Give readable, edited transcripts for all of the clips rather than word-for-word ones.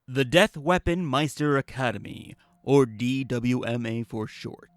The Death Weapon Meister Academy, or DWMA for short.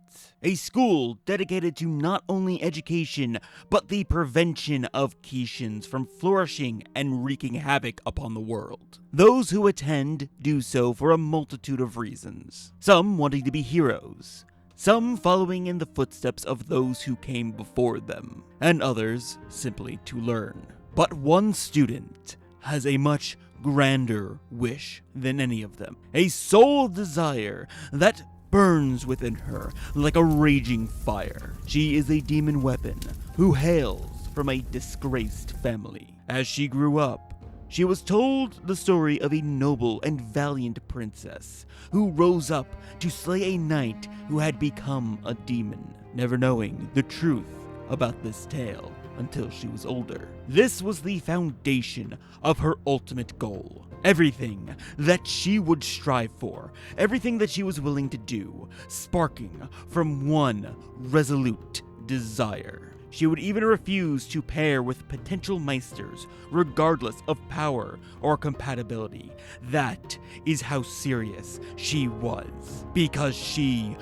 A school dedicated to not only education, but the prevention of Keishans from flourishing and wreaking havoc upon the world. Those who attend do so for a multitude of reasons, some wanting to be heroes, some following in the footsteps of those who came before them, and others simply to learn. But one student has a much grander wish than any of them, a sole desire that burns within her like a raging fire. She is a demon weapon who hails from a disgraced family. As she grew up, she was told the story of a noble and valiant princess who rose up to slay a knight who had become a demon, never knowing the truth about this tale until she was older. This was the foundation of her ultimate goal. Everything that she would strive for, everything that she was willing to do, sparking from one resolute desire. She would even refuse to pair with potential meisters, regardless of power or compatibility. That is how serious she was, because she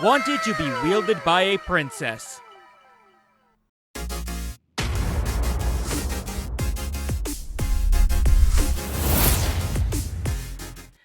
wanted to be wielded by a princess.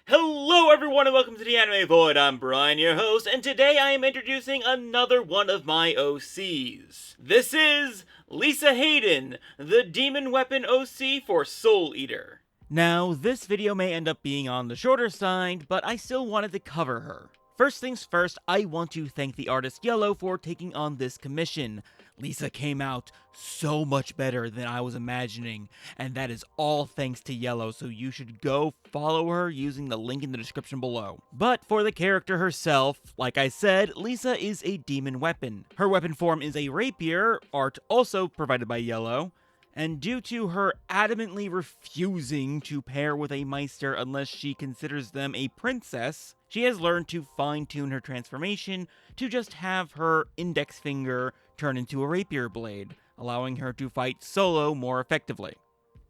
Hello everyone and welcome to the Anime Void. I'm Brian, your host, and today I am introducing another one of my OCs. This is Lisa Hayden, the Demon Weapon OC for Soul Eater. Now, this video may end up being on the shorter side, but I still wanted to cover her. First things first, I want to thank the artist Yellow for taking on this commission. Lisa came out so much better than I was imagining, and that is all thanks to Yellow, so you should go follow her using the link in the description below. But for the character herself, like I said, Lisa is a demon weapon. Her weapon form is a rapier, art also provided by Yellow, and due to her adamantly refusing to pair with a Meister unless she considers them a princess, she has learned to fine-tune her transformation to just have her index finger turn into a rapier blade, allowing her to fight solo more effectively.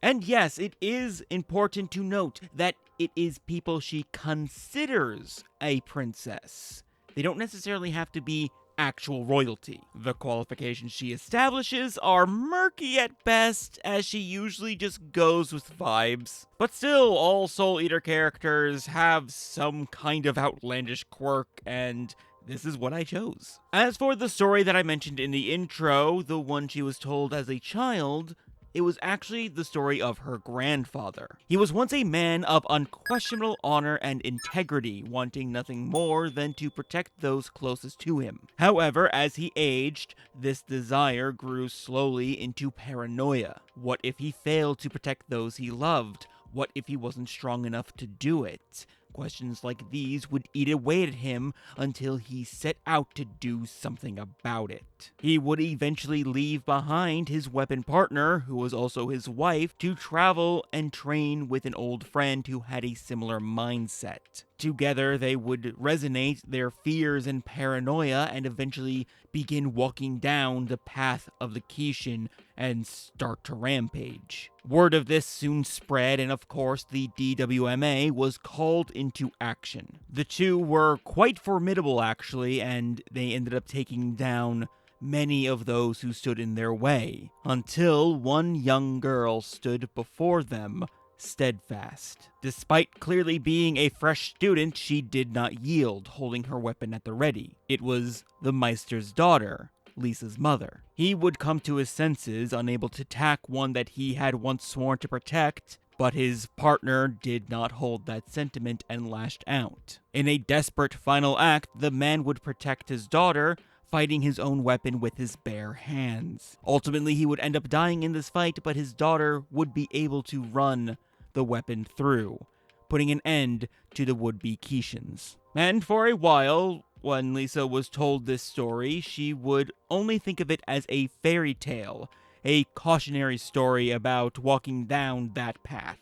And yes, it is important to note that it is people she considers a princess. They don't necessarily have to be actual royalty. The qualifications she establishes are murky at best, as she usually just goes with vibes. But still, all Soul Eater characters have some kind of outlandish quirk, and this is what I chose. As for the story that I mentioned in the intro, the one she was told as a child, it was actually the story of her grandfather. He was once a man of unquestionable honor and integrity, wanting nothing more than to protect those closest to him. However, as he aged, this desire grew slowly into paranoia. What if he failed to protect those he loved? What if he wasn't strong enough to do it? Questions like these would eat away at him until he set out to do something about it. He would eventually leave behind his weapon partner, who was also his wife, to travel and train with an old friend who had a similar mindset. Together, they would resonate their fears and paranoia and eventually begin walking down the path of the Keishin and start to rampage. Word of this soon spread, and of course, the DWMA was called into action. The two were quite formidable, actually, and they ended up taking down many of those who stood in their way, until one young girl stood before them, steadfast. Despite clearly being a fresh student, she did not yield, holding her weapon at the ready. It was the Meister's daughter, Lisa's mother. He would come to his senses, unable to attack one that he had once sworn to protect, but his partner did not hold that sentiment and lashed out. In a desperate final act, the man would protect his daughter, fighting his own weapon with his bare hands. Ultimately, he would end up dying in this fight, but his daughter would be able to run the weapon through, putting an end to the would-be Keishans. And for a while, when Lisa was told this story, she would only think of it as a fairy tale, a cautionary story about walking down that path.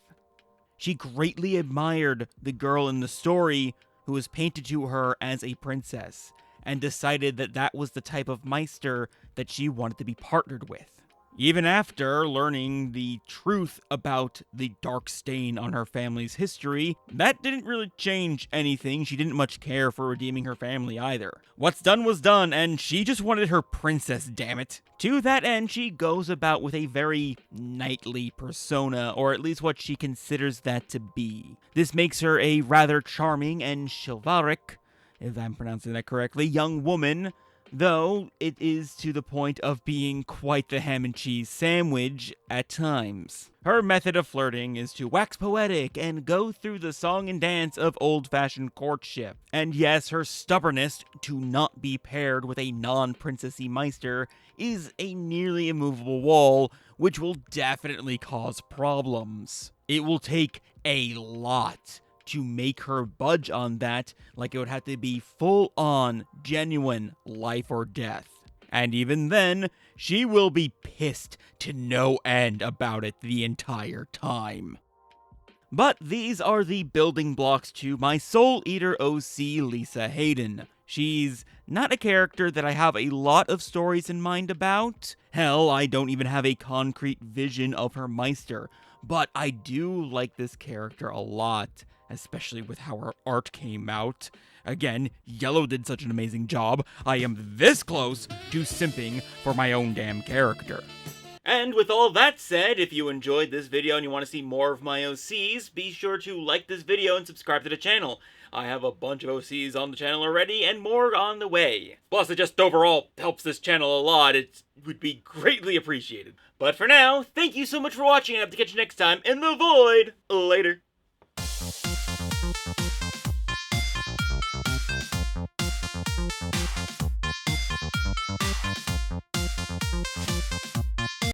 She greatly admired the girl in the story who was painted to her as a princess, and decided that that was the type of Meister that she wanted to be partnered with. Even after learning the truth about the dark stain on her family's history, that didn't really change anything. She didn't much care for redeeming her family either. What's done was done, and she just wanted her princess, damn it. To that end, she goes about with a very knightly persona, or at least what she considers that to be. This makes her a rather charming and chivalric, if I'm pronouncing that correctly, young woman, though it is to the point of being quite the ham and cheese sandwich at times. Her method of flirting is to wax poetic and go through the song and dance of old-fashioned courtship. And yes, her stubbornness to not be paired with a non-princessy meister is a nearly immovable wall, which will definitely cause problems. It will take a lot to make her budge on that, like it would have to be full-on, genuine life or death. And even then, she will be pissed to no end about it the entire time. But these are the building blocks to my Soul Eater OC Lisa Hayden. She's not a character that I have a lot of stories in mind about. Hell, I don't even have a concrete vision of her Meister. But I do like this character a lot, especially with how her art came out. Again, Yellow did such an amazing job, I am this close to simping for my own damn character. And with all that said, if you enjoyed this video and you want to see more of my OCs, be sure to like this video and subscribe to the channel. I have a bunch of OCs on the channel already, and more on the way. Plus, it just overall helps this channel a lot. It would be greatly appreciated. But for now, thank you so much for watching, and I hope to catch you next time in the void. Later.